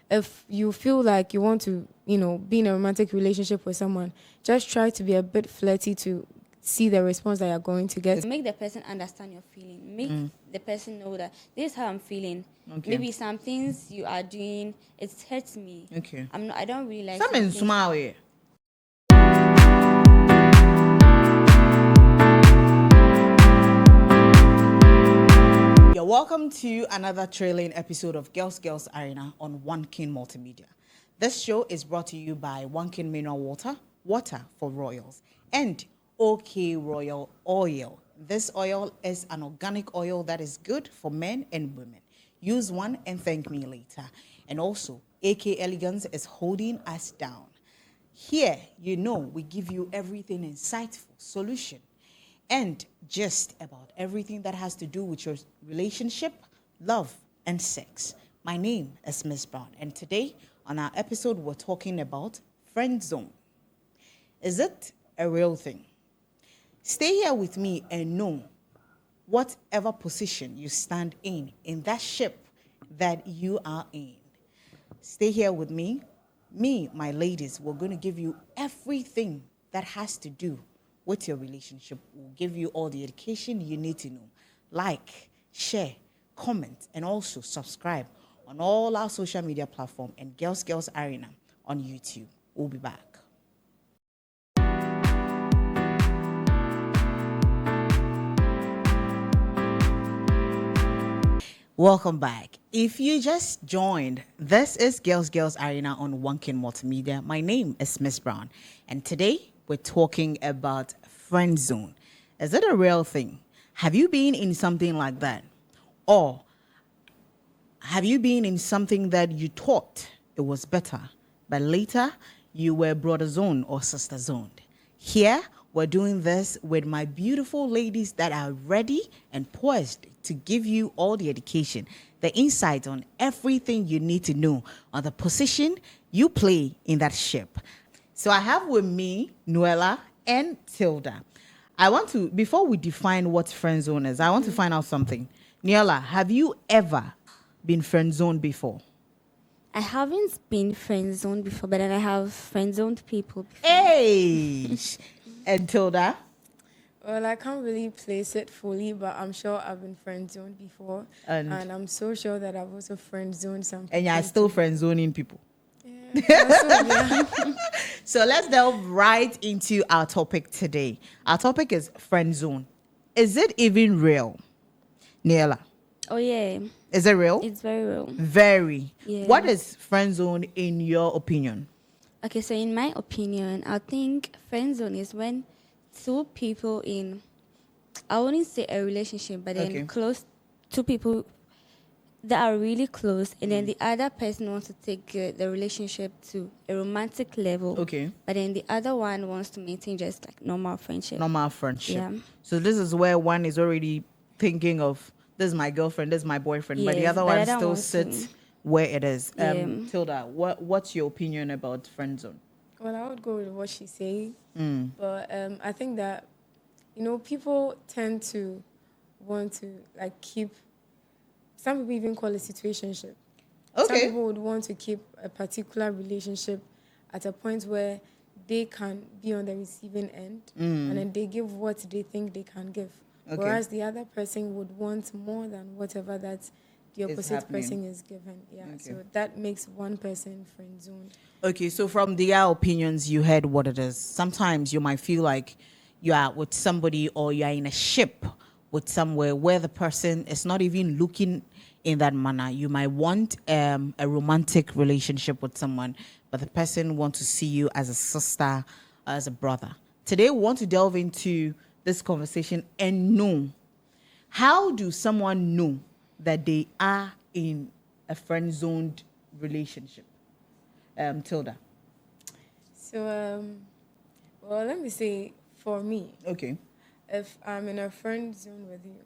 if you feel like you want to, be in a romantic relationship with someone, just try to be a bit flirty to see the response that you're going to get. Make the person understand your feeling. Make the person know that this is how I'm feeling. Okay. Maybe some things you are doing, it hurts me. Okay. I don't really like Some in things. small way. You're welcome to another trailing episode of Girls Arena on One King Multimedia. This show is brought to you by One King Mineral Water, water for royals, and OK Royal Oil. This oil is an organic oil that is good for men and women. Use one and thank me later. And also, AK Elegance is holding us down. Here, we give you everything insightful, solution, and just about everything that has to do with your relationship, love, and sex. My name is Miss Brown, and today on our episode, we're talking about friend zone. Is it a real thing? Stay here with me and know whatever position you stand in that ship that you are in. Stay here with me. Me, my ladies, we're going to give you everything that has to do with your relationship. We'll give you all the education you need to know. Like, share, comment, and also subscribe on all our social media platforms and Girls Arena on YouTube. We'll be back. Welcome back. If you just joined, this is Girls Arena on One King Multimedia. My name is Miss Brown, and today we're talking about friend zone. Is it a real thing? Have you been in something like that? Or have you been in something that you thought it was better, but later you were brother zone or sister zoned? Here, we're doing this with my beautiful ladies that are ready and poised to give you all the education, the insight on everything you need to know on the position you play in that ship. So I have with me Noella and Tilda. I want to, before we define what friend zone is, I want to find out something. Noella, have you ever been friend zoned before? I haven't been friend zoned before, but then I have friend zoned people before. Hey! And Tilda? Well, I can't really place it fully, but I'm sure I've been friend zoned before. And I'm so sure that I've also friend zoned some people. And you're still friend zoning people. Yeah. So let's delve right into our topic today. Our topic is friend zone. Is it even real? Niela? Oh, yeah. Is it real? It's very real. Very. Yeah. What is friend zone in your opinion? Okay, so in my opinion, I think friend zone is when two people in, I wouldn't say a relationship, but then close, two people that are really close, and then the other person wants to take the relationship to a romantic level. Okay. But then the other one wants to maintain just like normal friendship. Normal friendship. Yeah. So this is where one is already thinking of, this is my girlfriend, this is my boyfriend, but the other one still sits where it is. Tilda, what's your opinion about friend zone? Well, I would go with what she's saying. But I think that, people tend to want to keep, some people even call it situationship. Okay. Some people would want to keep a particular relationship at a point where they can be on the receiving end and then they give what they think they can give. Okay. Whereas the other person would want more than whatever that the opposite person is given. Yeah. Okay. So that makes one person friend zoned. Okay, so from their opinions, you heard what it is. Sometimes you might feel like you are with somebody or you are in a ship with somewhere where the person is not even looking in that manner. You might want a romantic relationship with someone, but the person wants to see you as a sister, as a brother. Today, we want to delve into this conversation and know, how do someone know that they are in a friend-zoned relationship? Tilda. So, well, let me say, for me, okay, if I'm in a friend zone with you,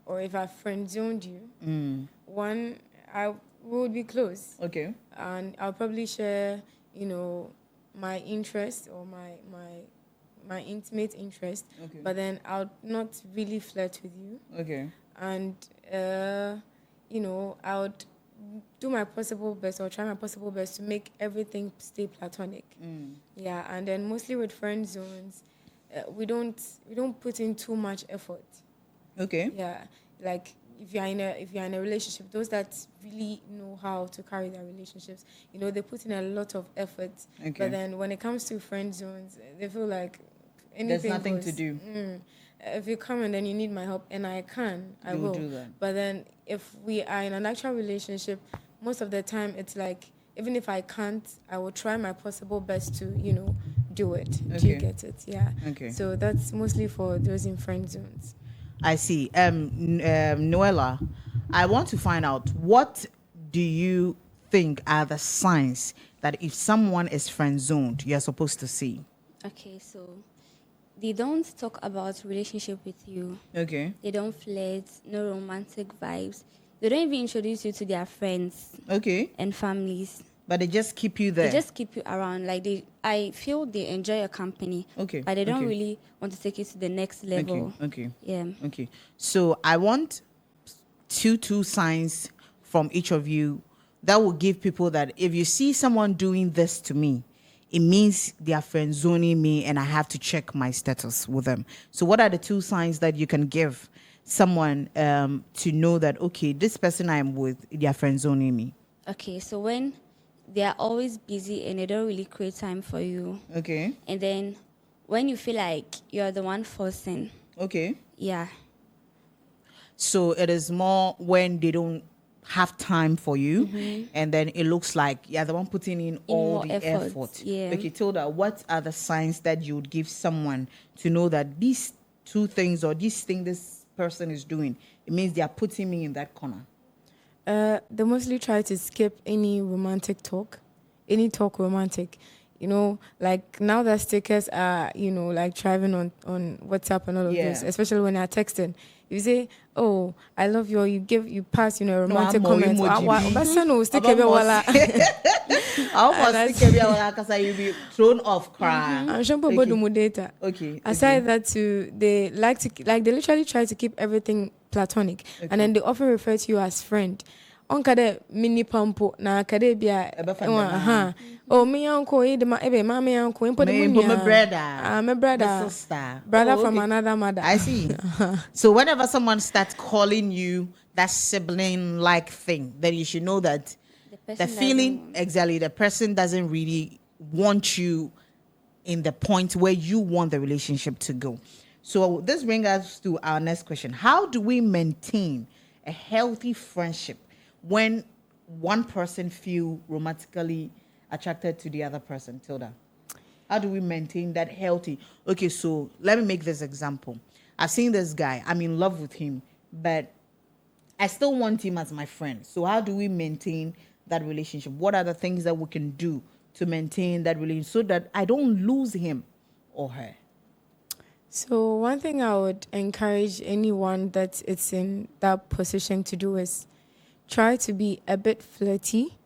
or if I friend zoned you, one, we would be close. Okay. And I'll probably share, my interest or my intimate interest. Okay. But then I'll not really flirt with you. Okay. And, I would do my possible best or try my possible best to make everything stay platonic. Yeah, and then mostly with friend zones, we don't put in too much effort. Okay. Yeah, like if you're in a relationship, those that really know how to carry their relationships, they put in a lot of effort. Okay. But then when it comes to friend zones, they feel like anything there's nothing goes. to do. If you come and then you need my help, and I will do that. But then if we are in an actual relationship, most of the time it's like, even if I can't, I will try my possible best to do it. Okay. Do you get it? Yeah. Okay. So that's mostly for those in friend zones. I see. Noella, I want to find out, what do you think are the signs that if someone is friend zoned, you're supposed to see? Okay, so they don't talk about relationship with you. Okay. They don't flirt, no romantic vibes. They don't even introduce you to their friends. Okay. And families. But they just keep you there. They just keep you around. Like I feel they enjoy your company. Okay. But they don't really want to take you to the next level. Okay. Yeah. Okay. So I want two signs from each of you that will give people that if you see someone doing this to me, it means they are friend zoning me and I have to check my status with them. So what are the 2 signs that you can give someone to know that, okay, this person I'm with, they are friend zoning me? Okay, so when they are always busy and they don't really create time for you. Okay. And then when you feel like you're the one forcing. Okay. Yeah. So it is more when they don't have time for you, and then it looks like you're the one putting in all the effort. Yeah. Okay, Tilda, what are the signs that you would give someone to know that these 2 things or this thing this person is doing, it means they are putting me in that corner? They mostly try to skip any romantic talk, romantic. Like now that stickers are, like thriving on WhatsApp and all of this, especially when they're texting. You say, "Oh, I love you," or you pass, a romantic comment. Because you'll be thrown off cry. Okay. Aside that, too, they they literally try to keep everything platonic, and then they often refer to you as friend. On kade mini pampo na kade bia oh me uncle e de ma ebe ma me uncle impo de my brother my brother sister from another mother. I see. So whenever someone starts calling you that sibling like thing, then you should know that the feeling exactly, the person doesn't really want you in the point where you want the relationship to go. So this brings us to our next question. How do we maintain a healthy friendship when one person feel romantically attracted to the other person? Tilda, how do we maintain that healthy? Okay, so let me make this example. I've seen this guy, I'm in love with him, but I still want him as my friend. So how do we maintain that relationship? What are the things that we can do to maintain that relationship so that I don't lose him or her? So one thing I would encourage anyone that is in that position to do is try to be a bit flirty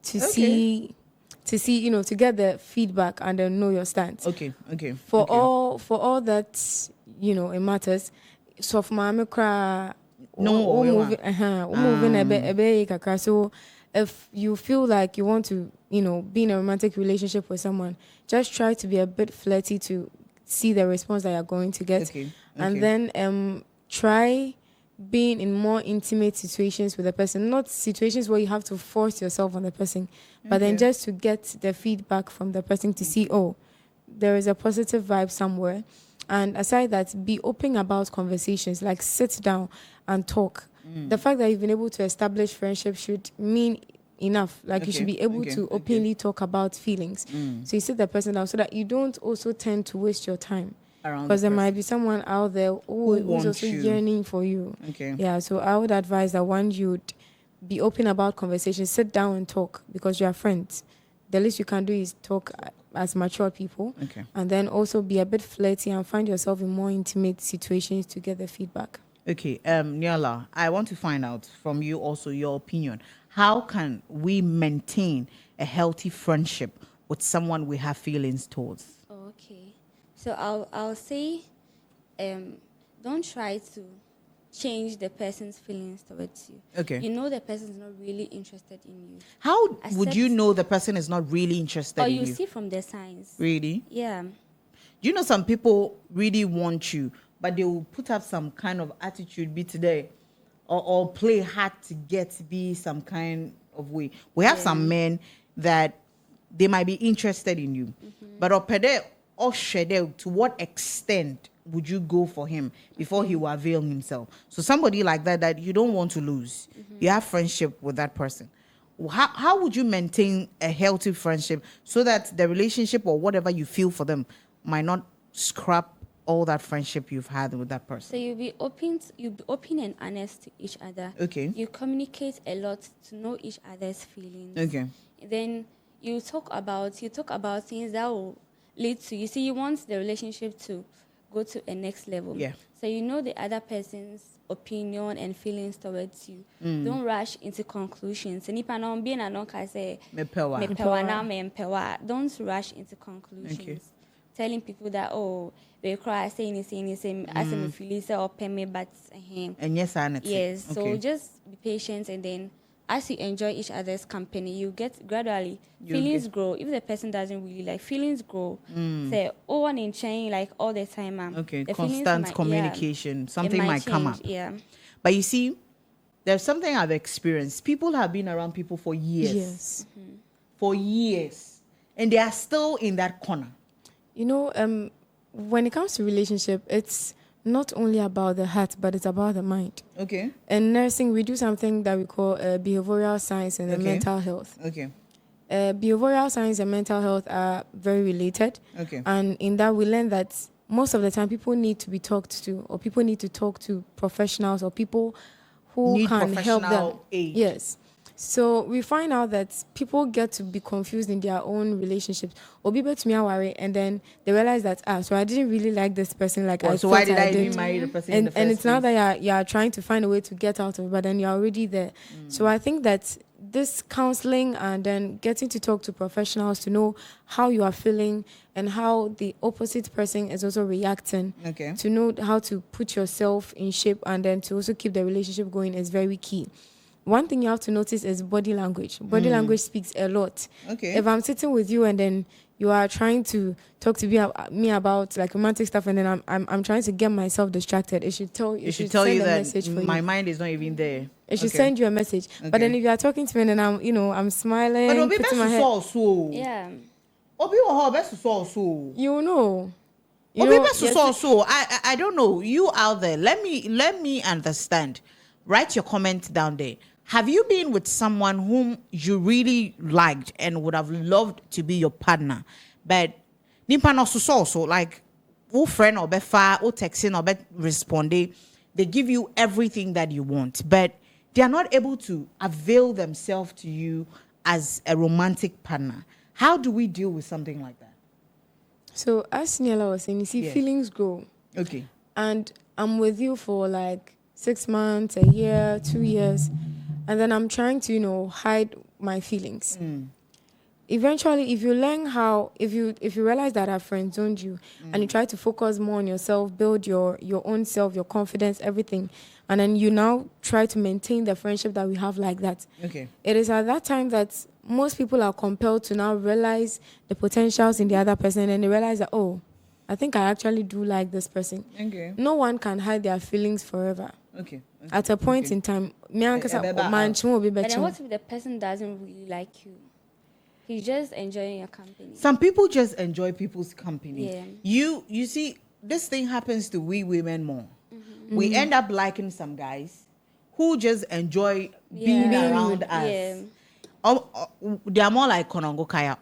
to see, to get the feedback and then know your stance. Okay. For all that, it matters. So for my moving a bit kakra. So if you feel like you want to, be in a romantic relationship with someone, just try to be a bit flirty to see the response that you're going to get. And then try being in more intimate situations with the person, not situations where you have to force yourself on the person, but then just to get the feedback from the person to see, oh, there is a positive vibe somewhere. And aside that, be open about conversations, like sit down and talk. The fact that you've been able to establish friendship should mean enough. Like you should be able to openly talk about feelings. So you sit the person down so that you don't also tend to waste your time. Because there might be someone out there who's also yearning for you. Yeah, so I would advise that one, you'd be open about conversations, sit down and talk because you are friends. The least you can do is talk as mature people. And then also be a bit flirty and find yourself in more intimate situations to get the feedback. Okay, Nyala, I want to find out from you also your opinion. How can we maintain a healthy friendship with someone we have feelings towards? Okay. So I'll say, don't try to change the person's feelings towards you. Okay. You know the person's not really interested in you. How would you know the person is not really interested in you? Or you see from the signs. Really? Yeah. You know, some people really want you, but they will put up some kind of attitude, be today, or play hard to get to be some kind of way. We have some men that they might be interested in you, but to what extent would you go for him before he will avail himself? So somebody like that you don't want to lose. You have friendship with that person. How would you maintain a healthy friendship so that the relationship or whatever you feel for them might not scrap all that friendship you've had with that person? So you'll be open and honest to each other. Okay. You communicate a lot to know each other's feelings. Okay. Then you talk about things that will lead to, you see, you want the relationship to go to a next level. Yeah. So you know the other person's opinion and feelings towards you. Don't rush into conclusions. Don't rush into conclusions. Okay. Telling people that, oh, they cry, saying, as a feel or pay me, but and yes, I understand. yes. So just be patient, and then as you enjoy each other's company, you get gradually feelings grow. If the person doesn't really like, feelings grow. Say, oh, one in chain like all the time, okay, the constant communication. Something might come up. Yeah. But you see, there's something I've experienced. People have been around people for years. Yes. For years. And they are still in that corner. You know, when it comes to relationship, it's not only about the heart, but it's about the mind. Okay. In nursing, we do something that we call behavioral science and mental health. Okay. Behavioral science and mental health are very related. Okay. And in that, we learn that most of the time people need to be talked to, or people need to talk to professionals or people who Need can help them. professional aid. Yes. So we find out that people get to be confused in their own relationships. Or people to me are worried, and then they realize that so I didn't really like this person like I so thought why did I did. even marry the person in the first And it's now place? that you're trying to find a way to get out of it, but then you're already there. So I think that this counseling and then getting to talk to professionals to know how you are feeling and how the opposite person is also reacting, Okay. to know how to put yourself in shape and then to also keep the relationship going is very key. One thing you have to notice is body language. Body language speaks a lot. Okay. If I'm sitting with you and then you are trying to talk to me about like romantic stuff, and then I'm trying to get myself distracted, it should tell It should send tell you a that message for my you. mind is not even there. It should Okay. send you a message. But then Okay. if you are talking to me and then I'm smiling, But Obi putting my best head, so. Yeah. Obi wa best so. you know. Obi best yes, so. I don't know. You out there, let me understand. Write your comment down there. Have you been with someone whom you really liked and would have loved to be your partner, but nimpa no so like who friend or be far or texting or be responding, they give you everything that you want, but they are not able to avail themselves to you as a romantic partner. How do we deal with something like that? So as Niela was saying, you see, Yeah. feelings grow. Okay. And I'm with you for like 6 months, a year, 2 years, and then I'm trying to, hide my feelings. Eventually, if you learn how, if you realize that our friends owned you, and you try to focus more on yourself, build your own self, your confidence, everything, and then you now try to maintain the friendship that we have like that. Okay. It is at that time that most people are compelled to now realize the potentials in the other person, and they realize that, oh, I think I actually do like this person. Okay. No one can hide their feelings forever. Okay. At a point in time, But then what but if the person doesn't really like you? He's just enjoying your company. Some people just enjoy people's company. Yeah. You see, this thing happens to we women more. We end up liking some guys who just enjoy being around us. Yeah. They are more like Konongo Kaya.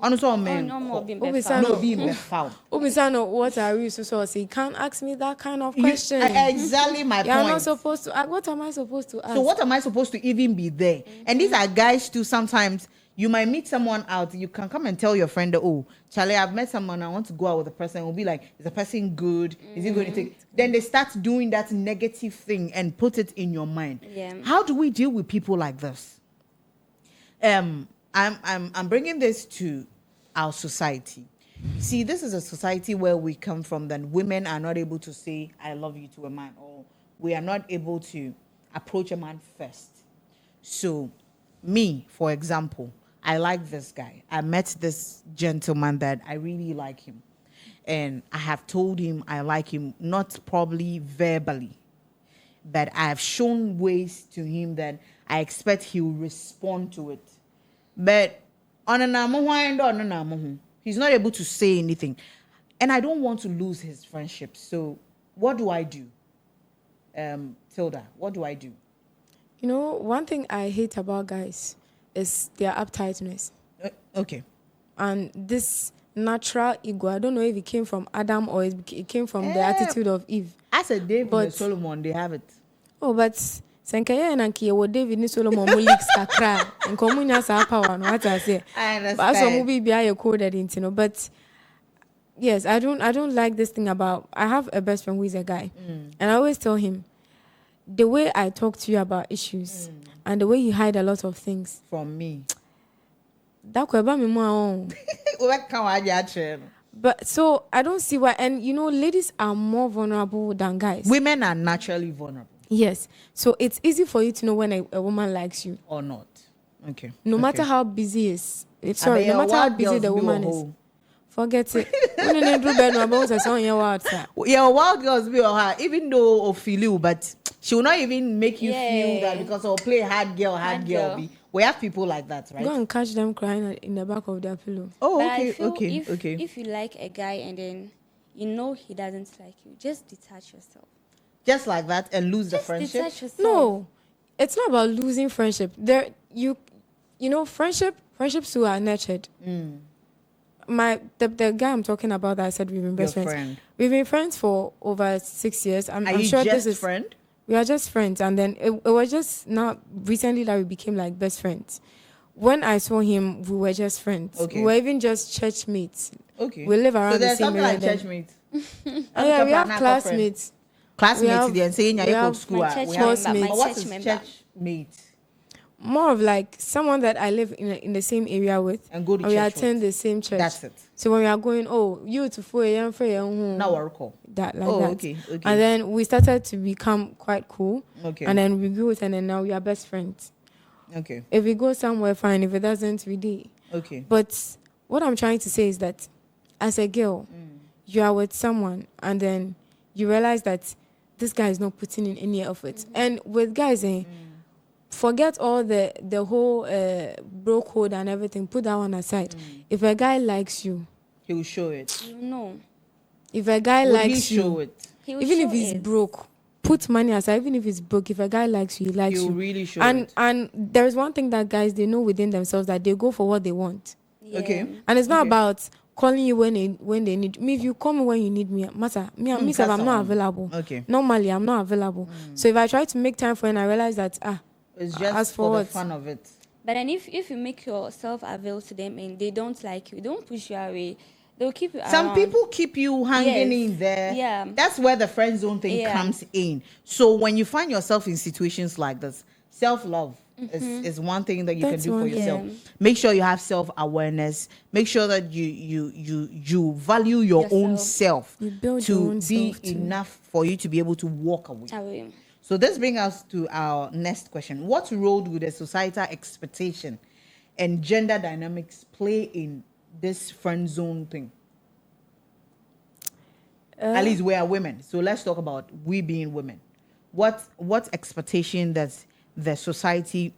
Also, men. no more being No, being foul. what are you so you can't ask me that kind of question. Exactly my You're point. not supposed to. What am I supposed to ask? So what am I supposed to even be there? And these are guys too. Sometimes you might meet someone out. You can come and tell your friend, oh, Charlie, I've met someone. I want to go out with the person. We'll be like, is the person good? Is he going to take? Then they start doing that negative thing and put it in your mind. Yeah. How do we deal with people like this? I'm bringing this to our society. See, this is a society where we come from that women are not able to say I love you to a man, or we are not able to approach a man first. So, me, for example, I like this guy. I met this gentleman that I really like him. And I have told him I like him, not probably verbally, but I have shown ways to him that I expect he will respond to it. But he's not able to say anything. And I don't want to lose his friendship. So what do I do? Tilda, what do I do? You know, one thing I hate about guys is their uptightness. Okay. And this natural ego, I don't know if it came from Adam or it came from the attitude of Eve. As a David and Solomon, they have it. Oh, but Senkaya and Anki, what David and Solomon leaks kakra and Komunya sa power, no what I say. I understand. But as a movie be I coded into, you know, but yes, I don't like this thing about, I have a best friend who is a guy. And I always tell him, the way I talk to you about issues and the way you hide a lot of things from me. That could be more. But so I don't see why. And you know, ladies are more vulnerable than guys. Women are naturally vulnerable. Yes. So it's easy for you to know when a woman likes you or not. Okay. No matter how busy no matter how busy the woman is. Forget it. Yeah, wild girls be or her, even though of feel you, but she will not even make you feel that because I'll play hard girl. We have people like that, right? Go and catch them crying in the back of their pillow. Oh, but okay. If you like a guy and then you know he doesn't like you, just detach yourself. Just like that and lose the friendship? Detach yourself. No, it's not about losing friendship. You know, friendships who are nurtured. The guy I'm talking about that I said we've been best friends. Friend. We've been friends for over 6 years. I'm you sure just this is friend? We are just friends, and then it was just now recently that we became like best friends. When I saw him, we were just friends. Okay. We were even just church mates. Okay. We live around the same area. Like church mates. Yeah, we have classmates. Classmates, they saying you go to school. My church member. Church mate? More of like someone that I live in the same area with, and go to church. We attend the same church. That's it. So when we are going, you to 4 a.m. Now we're cool. That like that. Okay. And then we started to become quite cool. Okay. And then we grew it, and then now we are best friends. Okay. If we go somewhere, fine. If it doesn't, we do. Okay. But what I'm trying to say is that as a girl, you are with someone, and then you realize that this guy is not putting in any effort. And with guys, forget all the whole bro code and everything. Put that one aside. If a guy likes you, he will show it. No. If a guy likes you, show it. Even if he's broke, put money aside. Even if he's broke, if a guy likes you, he likes you. He'll really show it. And there is one thing that guys, they know within themselves, that they go for what they want. Yeah. Okay. And it's not about calling you when they need me. If you call me when you need me, matter me, I'm not available. Okay. Normally, I'm not available. So if I try to make time for it, and I realize that it's just for the fun of it. But then if you make yourself available to them and they don't like you, don't push you away. They'll keep you around. Some people keep you hanging in there. Yeah. That's where the friend zone thing comes in. So when you find yourself in situations like this, self-love is one thing that you can do for yourself. Make sure you have self-awareness. Make sure that you value your own self to be enough for you to be able to walk away. So this brings us to our next question. What role do the societal expectation and gender dynamics play in this friend zone thing? At least we are women. So let's talk about we being women. What expectation does the society,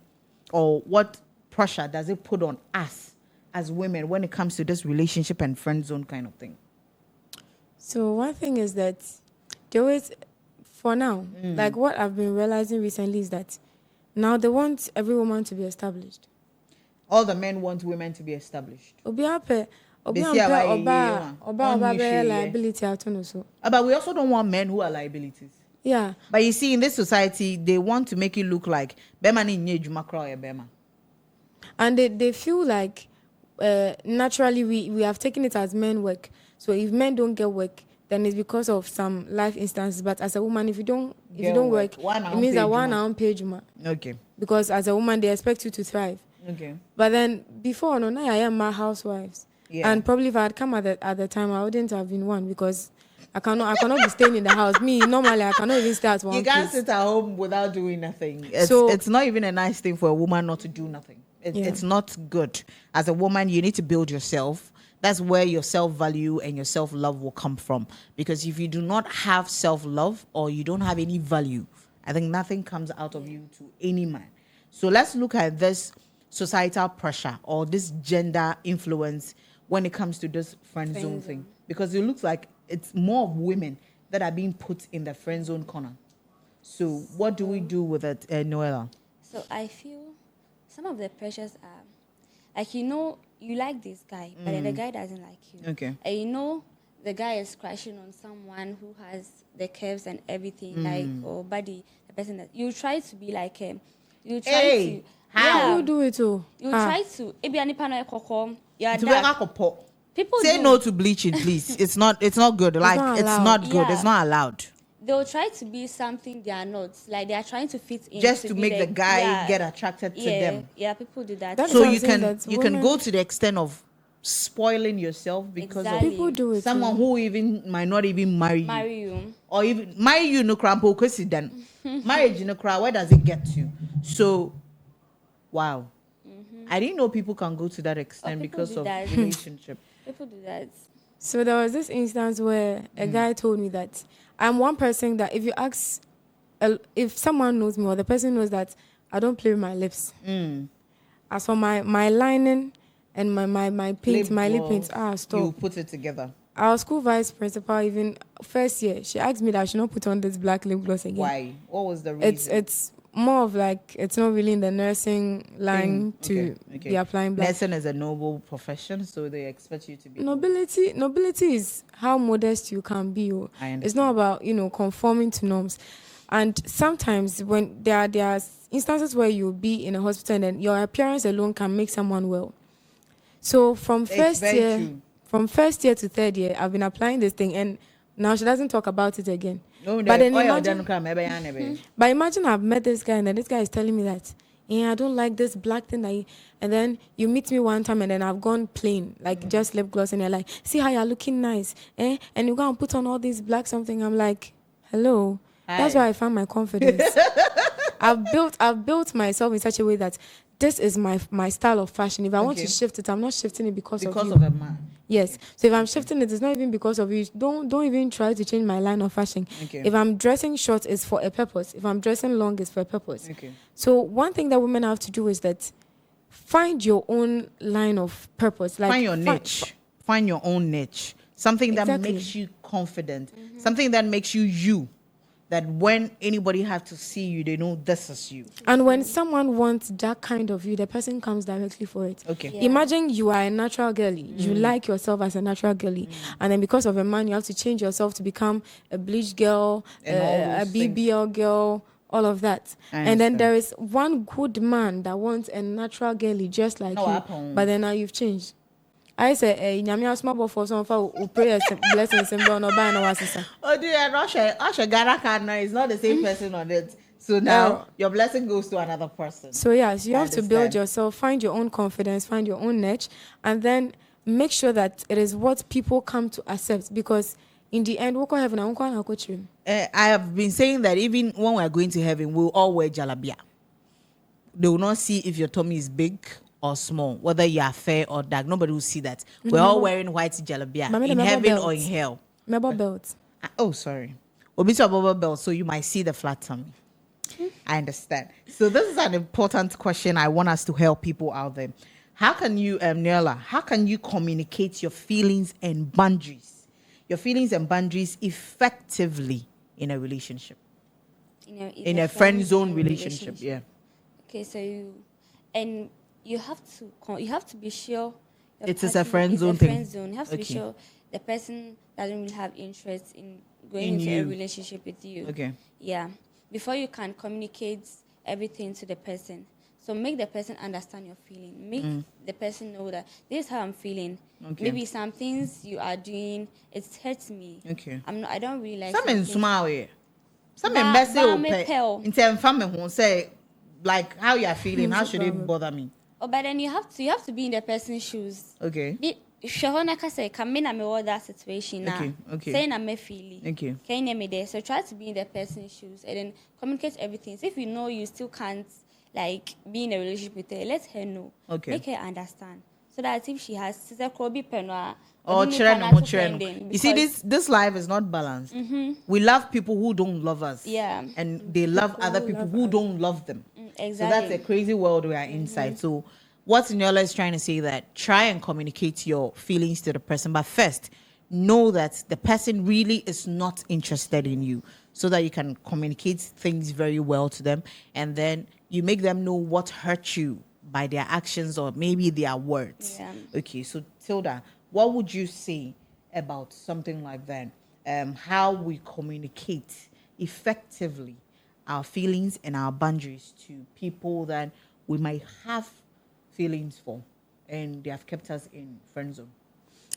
or what pressure does it put on us as women when it comes to this relationship and friend zone kind of thing? So one thing is that they always, for now, like what I've been realizing recently is that now they want every woman to be established. All the men want women to be established. Liability. But we also don't want men who are liabilities. Yeah. But you see, in this society, they want to make it look like Bema. And they feel like naturally we have taken it as men work. So if men don't get work, then it's because of some life instances. But as a woman, if you don't work, it means that one hour page. Okay. Because as a woman, they expect you to thrive. Okay. But then before, I am my housewives. Yeah. And probably if I had come at the time, I wouldn't have been one, because I cannot be staying in the house. Me, normally, I cannot even stay at one You place. can't sit at home without doing nothing. It's not even a nice thing for a woman not to do nothing. It's not good. As a woman, you need to build yourself. That's where your self-value and your self-love will come from. Because if you do not have self-love or you don't have any value, I think nothing comes out of you to any man. So let's look at this societal pressure or this gender influence when it comes to this friend zone thing. Because it looks like it's more of women that are being put in the friend zone corner. So what do we do with it, Noella? So I feel some of the pressures are, like, you like this guy, but then the guy doesn't like you. Okay. And the guy is crashing on someone who has the curves and everything, or body, the person that you try to be like him. You try to. How you do it too? You try to. People say no to bleaching, please. It's not good. Like it's not good. It's not allowed. They'll try to be something they are not. Like they are trying to fit in. Just to make the guy get attracted to them. Yeah, people do that. So you can go to the extent of spoiling yourself because of people do it. Someone who even might not even marry you. Or even marry you no crampo because then marriage no cry. Where does it get to? So wow. I didn't know people can go to that extent because of relationship. People do that. So there was this instance where a guy told me that I'm one person that if you ask, if someone knows me or the person knows that I don't play with my lips. As for my lining and my paint, my lip paint, stop. You put it together. Our school vice principal, even first year, she asked me that I should not put on this black lip gloss again. Why? What was the reason? It's more of like it's not really in the nursing line to be applying black. Nursing is a noble profession, so they expect you to be nobility is how modest you can be. It's not about conforming to norms. And sometimes when there are instances where you'll be in a hospital and then your appearance alone can make someone well. So from first year to third year, I've been applying this thing, and now she doesn't talk about it again. But imagine I've met this guy and then this guy is telling me that, I don't like this black thing. And then you meet me one time and then I've gone plain, like just lip gloss, and you're like, see how you're looking nice. And you go and put on all this black something. I'm like, hello. Hi. That's why I found my confidence. I've built myself in such a way that this is my style of fashion. If I want to shift it, I'm not shifting it because of you. Of a man. Yes. So if I'm shifting it, it's not even because of you. Don't even try to change my line of fashion. Okay. If I'm dressing short, it's for a purpose. If I'm dressing long, it's for a purpose. Okay. So one thing that women have to do is that find your own line of purpose. Like find your niche. Find your own niche. Something that makes you confident. Something that makes you. That when anybody have to see you, they know this is you. And when someone wants that kind of you, the person comes directly for it. Okay. Yeah. Imagine you are a natural girly. You like yourself as a natural girly. And then because of a man, you have to change yourself to become a bleach girl, a BBL girl, all of that. And then there is one good man that wants a natural girly just like you. But then now you've changed. I say, "Nyamia small boy for some for prayer blessings and no buy no assistance." Oh dear, Russia Ghana card now is not the same person on it. So now your blessing goes to another person. So yes, you have to build yourself, find your own confidence, find your own niche, and then make sure that it is what people come to accept. Because in the end, I have been saying that even when we are going to heaven, we'll all wear jalabia. They will not see if your tummy is big or small, whether you are fair or dark. Nobody will see that. We're all wearing white jalabia in heaven or in hell. Member belt. Oh, sorry. Obito bubble belt, so you might see the flat tummy. I understand. So this is an important question. I want us to help people out there. How can you, Niela, how can you communicate your feelings and boundaries? Your feelings and boundaries effectively in a relationship? In a friend zone relationship, yeah. Okay, so you have to be sure it is a friend zone thing. Friend zone. You have to be sure the person doesn't really have interest in going into a relationship with you. Okay. Yeah. Before you can communicate everything to the person. So make the person understand your feeling. Make the person know that this is how I'm feeling. Okay. Maybe some things you are doing, it hurts me. Okay. I don't really like some in small way. Some in messy in terms family who say like how you are feeling, how should it bother me? Oh, but then you have to be in the person's shoes. Okay. Shahona say come in and that situation now. Okay. Saying I'm a feeling. Okay. Can you me there? So try to be in the person's shoes and then communicate everything. So if you know you still can't like be in a relationship with her, let her know. Okay. Make her understand. So that if she has sister Kobe Penwa or you see this life is not balanced. We love people who don't love us. Yeah. And they love other people who don't love them. Exactly. So that's a crazy world we are inside. So what Nyola is trying to say that try and communicate your feelings to the person, but first know that the person really is not interested in you, so that you can communicate things very well to them, and then you make them know what hurt you by their actions or maybe their words. Yeah. Okay, so Tilda, what would you say about something like that? How we communicate effectively our feelings and our boundaries to people that we might have feelings for and they have kept us in friend zone.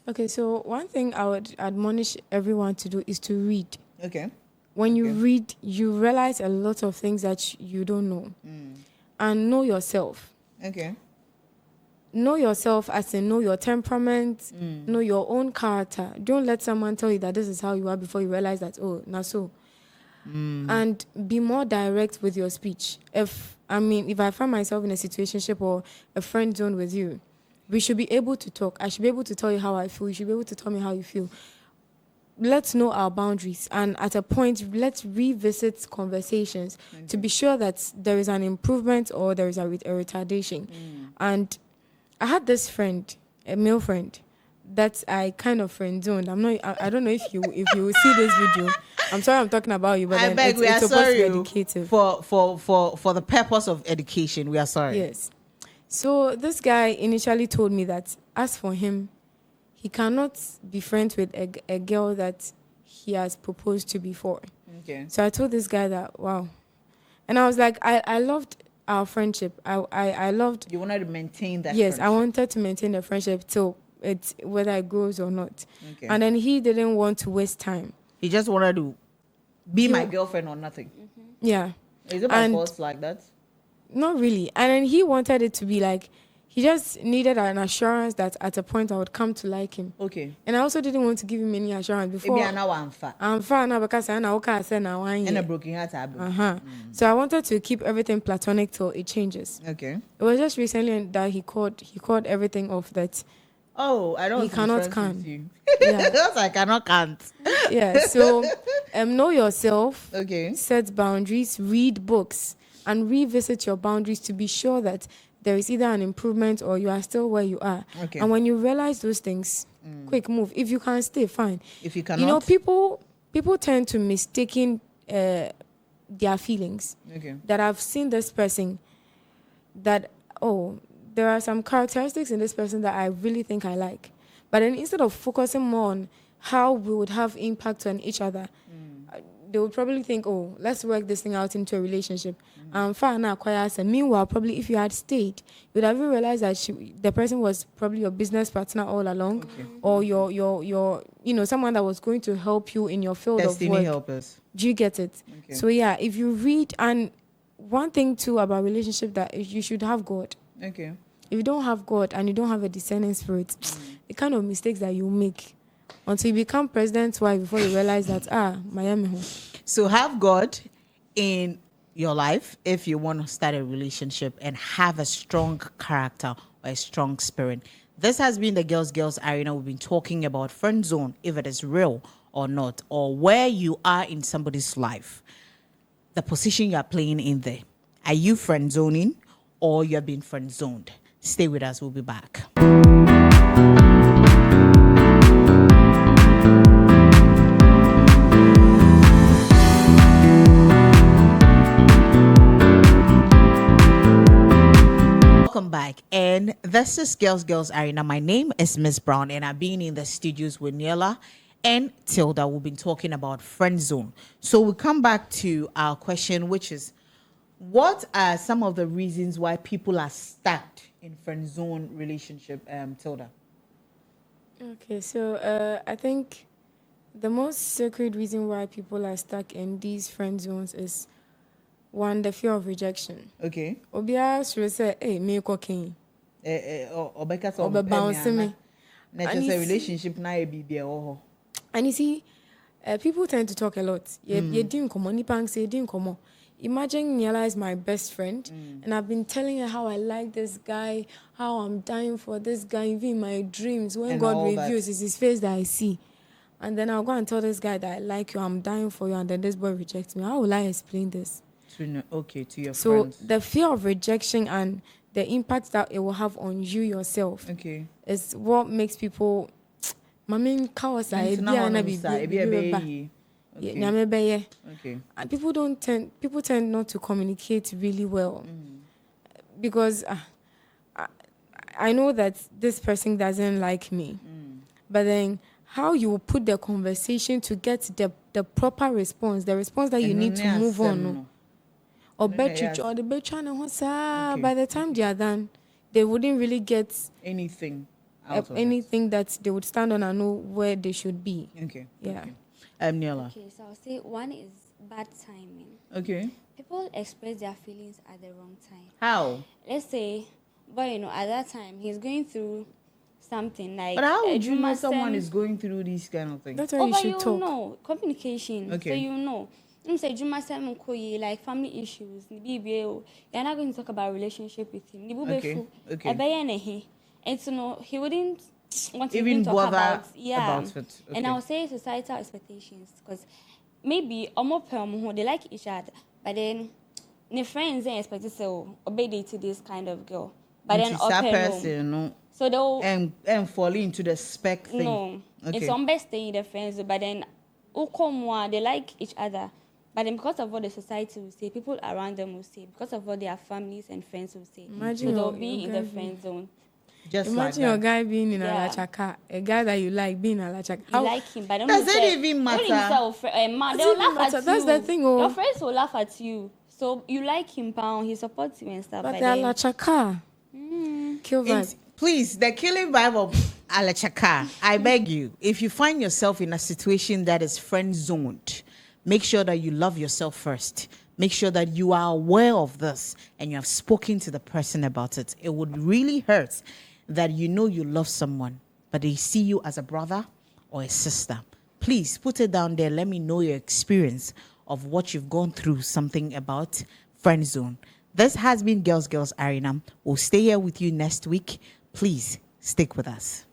Okay, so one thing I would admonish everyone to do is to read. Okay. When you read, you realize a lot of things that you don't know. And know yourself. Okay. Know yourself as in know your temperament, know your own character. Don't let someone tell you that this is how you are before you realize that, oh, not so. And be more direct with your speech. If I find myself in a situationship or a friend zone with you, we should be able to talk. I should be able to tell you how I feel. You should be able to tell me how you feel. Let's know our boundaries. And at a point, let's revisit conversations to be sure that there is an improvement or there is a retardation. And I had this friend, a male friend, that I kind of friend zoned. I don't know if you will see this video. I'm sorry I'm talking about you, but I beg, it's supposed sorry to be educative. For the purpose of education, we are sorry. Yes. So this guy initially told me that as for him, he cannot be friends with a girl that he has proposed to before. Okay. So I told this guy that, wow. And I was like, I loved our friendship. I loved... You wanted to maintain that Yes, friendship. I wanted to maintain the friendship till it's whether it grows or not. Okay. And then he didn't want to waste time. He just wanted to be my girlfriend or nothing. Yeah. Is it my fault like that? Not really. And then he wanted it to be like, he just needed an assurance that at a point I would come to like him. Okay. And I also didn't want to give him any assurance before. Maybe now I'm fat. I'm fat now because I know I said now And a broken heart. So I wanted to keep everything platonic till it changes. Okay. It was just recently that he called everything off that. Oh, I don't. He cannot can. You. Yeah. That's I cannot can't. Yeah. So know yourself. Okay. Set boundaries. Read books and revisit your boundaries to be sure that there is either an improvement or you are still where you are. Okay. And when you realize those things, quick move. If you can stay, fine. If you cannot, you know, people tend to mistaken their feelings. Okay. That I've seen this person that, oh, there are some characteristics in this person that I really think I like. But then instead of focusing more on how we would have impact on each other, they would probably think, oh, let's work this thing out into a relationship. Meanwhile, probably if you had stayed, you would have realized that the person was probably your business partner all along, or your someone that was going to help you in your field Destiny of work. helpers. Do you get it? Okay. So yeah, if you read, and one thing too about relationship that you should have God. Okay. If you don't have God and you don't have a discerning spirit, the kind of mistakes that you make until you become president's wife before you realize that Miami home. So have God in your life if you want to start a relationship and have a strong character or a strong spirit. This has been the Girls Arena. We've been talking about friend zone, if it is real or not, or where you are in somebody's life, the position you are playing in there. Are you friend zoning or you have been friend zoned? Stay with us. We'll be back. Welcome back, and this is Girls Arena. My name is Miss Brown, and I've been in the studios with Niela and Tilda. We've been talking about friend zone. So we come back to our question, which is, what are some of the reasons why people are stuck in friend zone relationship, Tilda? Okay, so I think the most sacred reason why people are stuck in these friend zones is, one, the fear of rejection. Okay. Obia should say, hey, me cooking. Or Or bounce me. Not just a relationship now be And you see, people tend to talk a lot. You didn't come on, didn't come on. Imagine Niala is my best friend, and I've been telling her how I like this guy, how I'm dying for this guy, even in my dreams. When and God reviews, it's his face that I see. And then I'll go and tell this guy that I like you, I'm dying for you, and then this boy rejects me. How will I explain this? To your friends. So the fear of rejection and the impact that it will have on you yourself is what makes people... And people tend not to communicate really well because I know that this person doesn't like me, but then how you will put the conversation to get the proper response, the response that you need to move on, or by the time they are done, they wouldn't really get anything that they would stand on and know where they should be. Niala. Okay, so I'll say one is bad timing. Okay. People express their feelings at the wrong time. How? Let's say, but at that time he's going through something like. But how would you know someone is going through these kind of things? That's why you should talk. Know communication. Okay. So you know. Say like family issues. You're not going to talk about relationship with him. Okay. And so he wouldn't want to even talk bother about it. Okay. And I would say societal expectations, because maybe they like each other, but then the friends ain't expected to obey to this kind of girl. But then person, so they'll and fall into the spec thing. No, it's some best thing in the friends, but then they like each other. But then because of what the society will say, people around them will say, because of what their families and friends will say, imagine so they'll be in the friend zone. Just imagine like your guy being in a lachaka, a guy that you like being a lachaka. You like him, but does it even matter? They'll laugh at you. That's the thing. Your friends will laugh at you. So you like him, he supports you and stuff. But they're lachaka. Kill that. Please, the killing vibe of alachaka. I beg you, if you find yourself in a situation that is friend zoned, make sure that you love yourself first. Make sure that you are aware of this and you have spoken to the person about it. It would really hurt that you know you love someone, but they see you as a brother or a sister. Please put it down there. Let me know your experience of what you've gone through, something about friend zone. This has been Girls Arena. We'll stay here with you next week. Please stick with us.